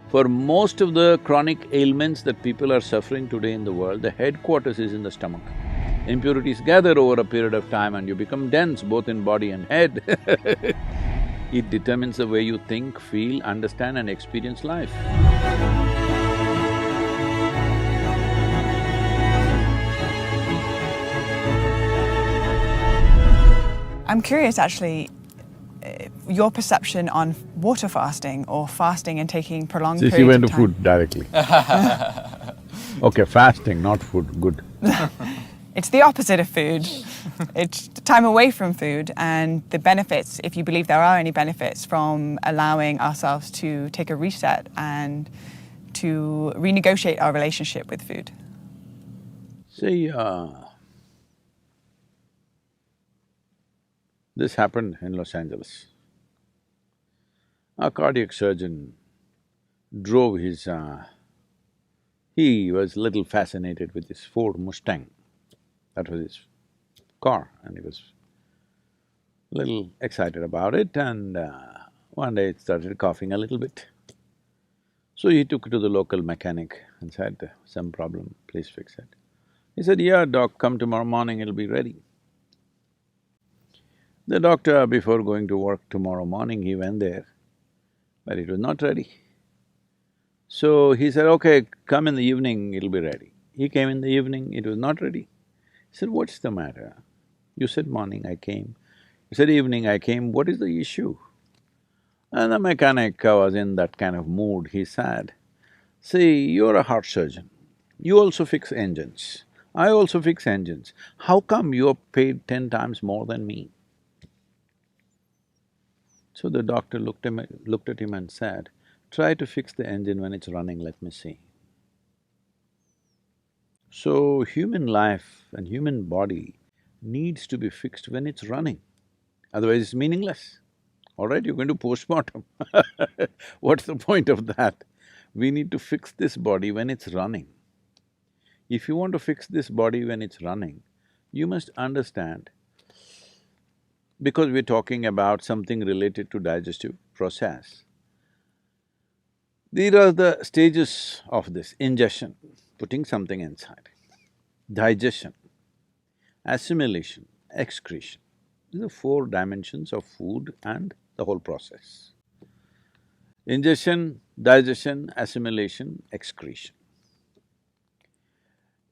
For most of the chronic ailments that people are suffering today in the world, the headquarters is in the stomach. Impurities gather over a period of time and you become dense both in body and head. It determines the way you think, feel, understand and experience life. I'm curious actually, your perception on water fasting or fasting and taking prolonged periods of time. She went to food directly. Okay, fasting, not food, good. It's the opposite of food. It's time away from food and the benefits, if you believe there are any benefits from allowing ourselves to take a reset and to renegotiate our relationship with food. See, this happened in Los Angeles. A cardiac surgeon drove his… he was a little fascinated with his Ford Mustang. That was his car and he was little excited about it and one day it started coughing a little bit. So he took it to the local mechanic and said, some problem, please fix it. He said, yeah, doc, come tomorrow morning, it'll be ready. The doctor, before going to work tomorrow morning, he went there, but it was not ready. So he said, okay, come in the evening, it'll be ready. He came in the evening, it was not ready. He said, what's the matter? You said morning, I came. He said evening, I came, what is the issue? And the mechanic was in that kind of mood, he said, see, you're a heart surgeon, you also fix engines, I also fix engines, how come you're paid 10 times more than me? So the doctor looked at him and said, try to fix the engine when it's running, let me see. So human life and human body needs to be fixed when it's running, otherwise it's meaningless. All right, you're going to postmortem what's the point of that? We need to fix this body when it's running. If you want to fix this body when it's running, you must understand, because we're talking about something related to digestive process, these are the stages of this: ingestion, putting something inside; digestion, assimilation, excretion. These are four dimensions of food and the whole process. Ingestion, digestion, assimilation, excretion.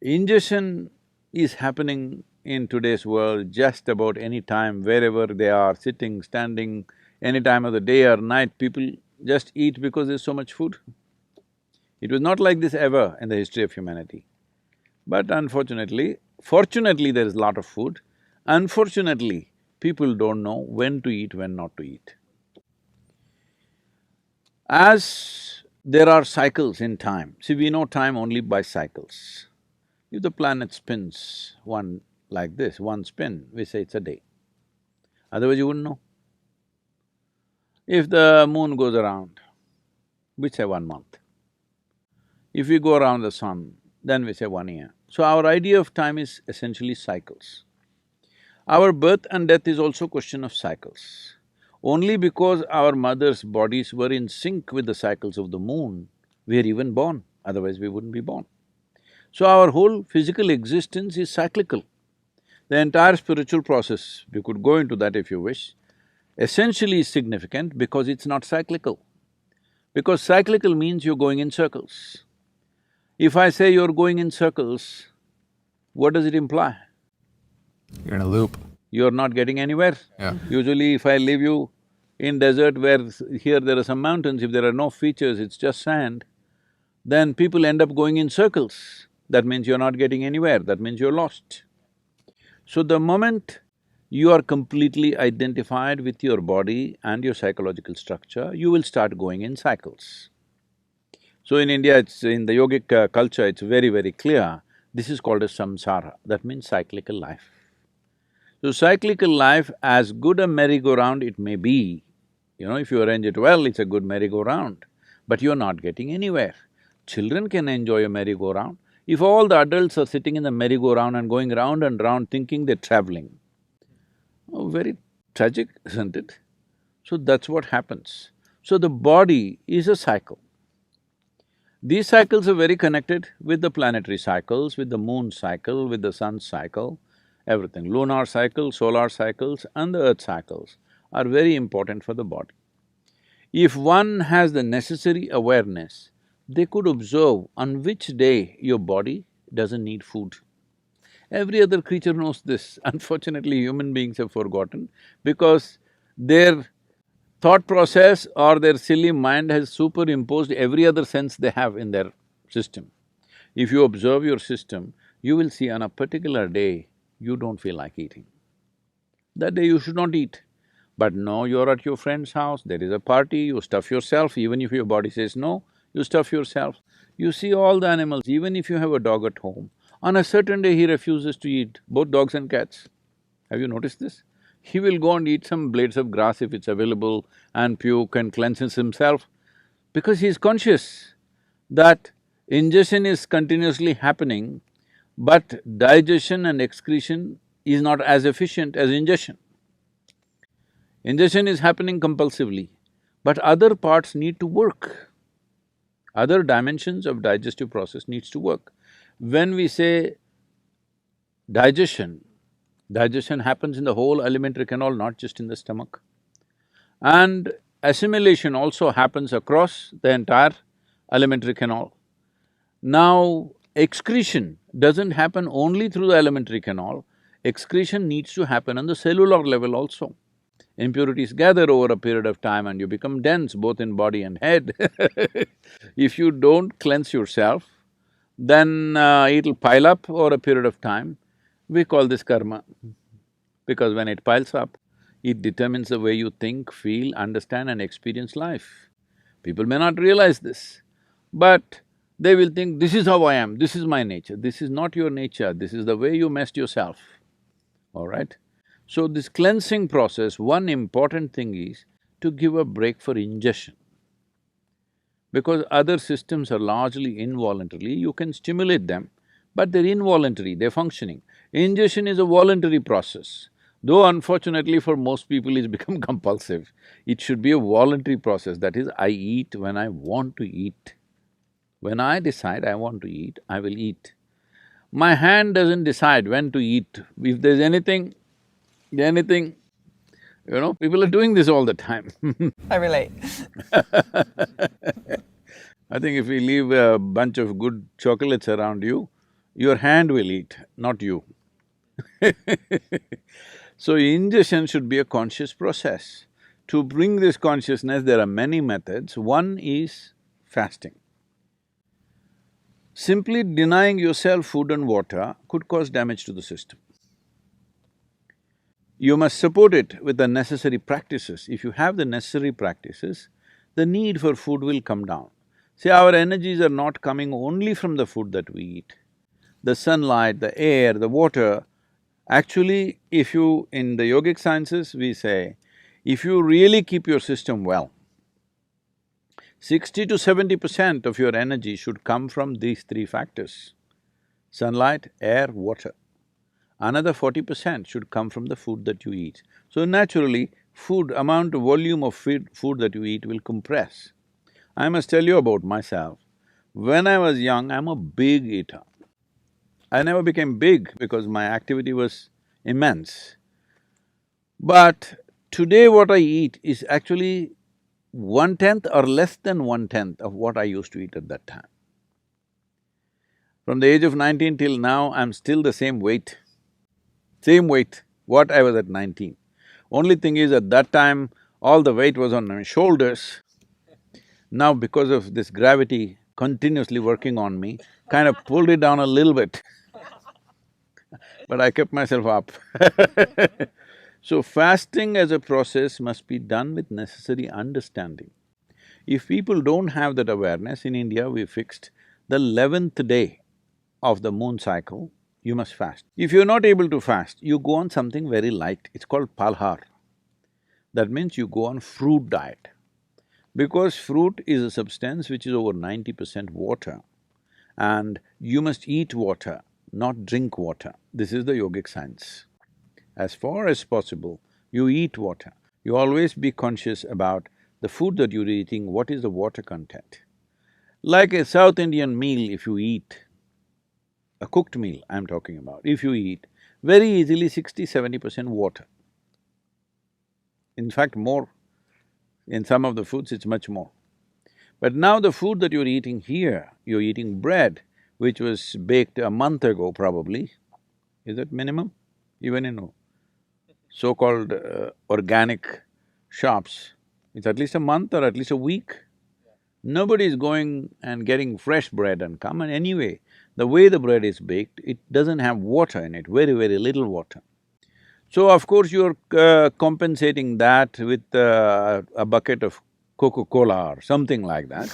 Ingestion is happening in today's world just about any time, wherever they are, sitting, standing, any time of the day or night, people just eat because there's so much food. It was not like this ever in the history of humanity. But unfortunately, fortunately there is a lot of food, unfortunately, people don't know when to eat, when not to eat. As there are cycles in time, see, we know time only by cycles. If the planet spins one like this, one spin, we say it's a day. Otherwise you wouldn't know. If the moon goes around, we say 1 month. If we go around the sun, then we say 1 year. So our idea of time is essentially cycles. Our birth and death is also a question of cycles. Only because our mothers' bodies were in sync with the cycles of the moon, we are even born, otherwise we wouldn't be born. So our whole physical existence is cyclical. The entire spiritual process, we could go into that if you wish, essentially is significant because it's not cyclical. Because cyclical means you're going in circles. If I say you're going in circles, what does it imply? You're in a loop. You're not getting anywhere. Yeah. Usually if I leave you in desert where here there are some mountains, if there are no features, it's just sand, then people end up going in circles. That means you're not getting anywhere, that means you're lost. So the moment you are completely identified with your body and your psychological structure, you will start going in cycles. So in India, it's… in the yogic culture, it's very, very clear, this is called as samsara, that means cyclical life. So cyclical life, as good a merry-go-round it may be, if you arrange it well, it's a good merry-go-round, but you're not getting anywhere. Children can enjoy a merry-go-round. If all the adults are sitting in the merry-go-round and going round and round thinking they're traveling, oh, very tragic, isn't it? So that's what happens. So the body is a cycle. These cycles are very connected with the planetary cycles, with the moon cycle, with the sun cycle, everything. Lunar cycle, solar cycles and the earth cycles are very important for the body. If one has the necessary awareness, they could observe on which day your body doesn't need food. Every other creature knows this. Unfortunately, human beings have forgotten because their thought process or their silly mind has superimposed every other sense they have in their system. If you observe your system, you will see on a particular day, you don't feel like eating. That day you should not eat. But no, you're at your friend's house, there is a party, you stuff yourself, even if your body says no, you stuff yourself. You see all the animals, even if you have a dog at home, on a certain day he refuses to eat, both dogs and cats. Have you noticed this? He will go and eat some blades of grass if it's available and puke and cleanses himself because he's conscious that ingestion is continuously happening, but digestion and excretion is not as efficient as ingestion. Ingestion is happening compulsively, but other parts need to work. Other dimensions of digestive process needs to work. When we say digestion, digestion happens in the whole alimentary canal, not just in the stomach. And assimilation also happens across the entire alimentary canal. Now, excretion doesn't happen only through the alimentary canal, excretion needs to happen on the cellular level also. Impurities gather over a period of time and you become dense both in body and head. If you don't cleanse yourself, then it'll pile up over a period of time. We call this karma, because when it piles up, it determines the way you think, feel, understand and experience life. People may not realize this, but they will think, this is how I am, this is my nature. This is not your nature, this is the way you messed yourself, all right? So this cleansing process, one important thing is to give a break for ingestion. Because other systems are largely involuntary, you can stimulate them, but they're involuntary, they're functioning. Ingestion is a voluntary process, though unfortunately for most people it's become compulsive. It should be a voluntary process, that is, I eat when I want to eat. When I decide I want to eat, I will eat. My hand doesn't decide when to eat. If there's anything, people are doing this all the time. I relate. I think if we leave a bunch of good chocolates around you, your hand will eat, not you. So ingestion should be a conscious process. To bring this consciousness, there are many methods. One is fasting. Simply denying yourself food and water could cause damage to the system. You must support it with the necessary practices. If you have the necessary practices, the need for food will come down. See, our energies are not coming only from the food that we eat. The sunlight, the air, the water, actually, if you… in the yogic sciences, we say, if you really keep your system well, 60 to 70% of your energy should come from these three factors: sunlight, air, water. Another 40% should come from the food that you eat. So naturally, volume of food that you eat will compress. I must tell you about myself. When I was young, I'm a big eater. I never became big because my activity was immense. But today what I eat is actually 1/10 or less than 1/10 of what I used to eat at that time. From the age of 19 till now, I'm still the same weight, what I was at 19. Only thing is, at that time, all the weight was on my shoulders. Now because of this gravity continuously working on me, kind of pulled it down a little bit. But I kept myself up. So fasting as a process must be done with necessary understanding. If people don't have that awareness, in India we fixed the 11th day of the moon cycle, you must fast. If you're not able to fast, you go on something very light, it's called palhar. That means you go on fruit diet. Because fruit is a substance which is over 90% water, and you must eat water, not drink water. This is the yogic science. As far as possible, you eat water. You always be conscious about the food that you're eating, what is the water content. Like a South Indian meal, if you eat, a cooked meal I'm talking about, if you eat, very easily 60–70% water. In fact, more. In some of the foods, it's much more. But now the food that you're eating here, you're eating bread, which was baked a month ago probably. Is that minimum? Even in so-called organic shops, it's at least a month or at least a week. Nobody is going and getting fresh bread and come, and anyway, the way the bread is baked, it doesn't have water in it, very little water. So of course you're compensating that with a bucket of Coca-Cola or something like that.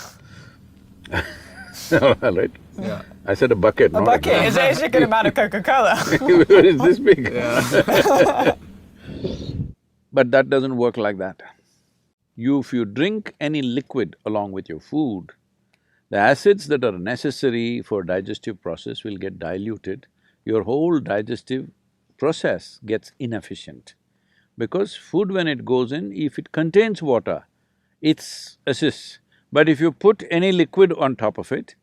Right? Yeah. I said a bucket, A not bucket a is a good amount of Coca-Cola. It's this big. Yeah. But that doesn't work like that. If you drink any liquid along with your food, the acids that are necessary for digestive process will get diluted. Your whole digestive process gets inefficient. Because food when it goes in, if it contains water, it's assists. But if you put any liquid on top of it,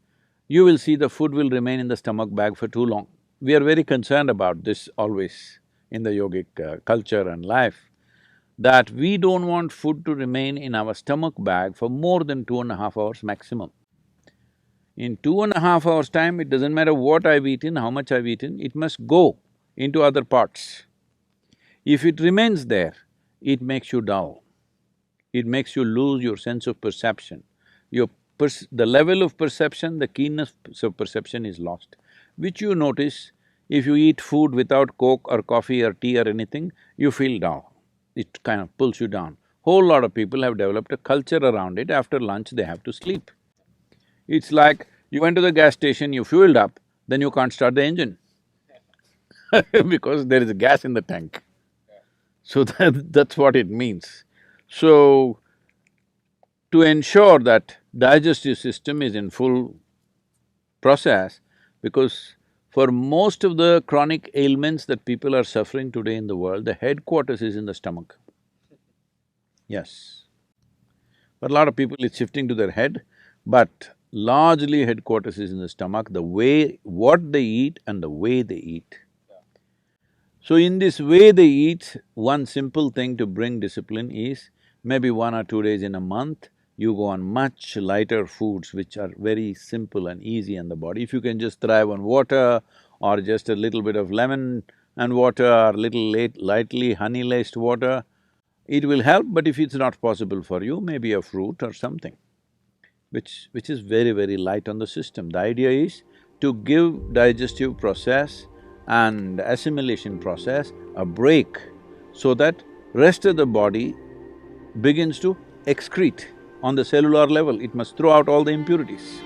you will see the food will remain in the stomach bag for too long. We are very concerned about this always in the yogic culture and life, that we don't want food to remain in our stomach bag for more than 2.5 hours maximum. In 2.5 hours' time, it doesn't matter what I've eaten, how much I've eaten, it must go into other parts. If it remains there, it makes you dull. It makes you lose your sense of perception. The level of perception, the keenness of perception is lost, which you notice if you eat food without Coke or coffee or tea or anything, you feel dull. It kind of pulls you down. Whole lot of people have developed a culture around it, after lunch they have to sleep. It's like you went to the gas station, you fueled up, then you can't start the engine because there is a gas in the tank. So that's what it means. So, to ensure that digestive system is in full process, because for most of the chronic ailments that people are suffering today in the world, the headquarters is in the stomach. Yes. But a lot of people it's shifting to their head, but largely headquarters is in the stomach, the way… what they eat and the way they eat. So in this way they eat, one simple thing to bring discipline is, maybe 1 or 2 days in a month, you go on much lighter foods which are very simple and easy on the body. If you can just thrive on water or just a little bit of lemon and water or lightly honey-laced water, it will help, but if it's not possible for you, maybe a fruit or something, which is very light on the system. The idea is to give digestive process and assimilation process a break so that rest of the body begins to excrete on the cellular level, it must throw out all the impurities.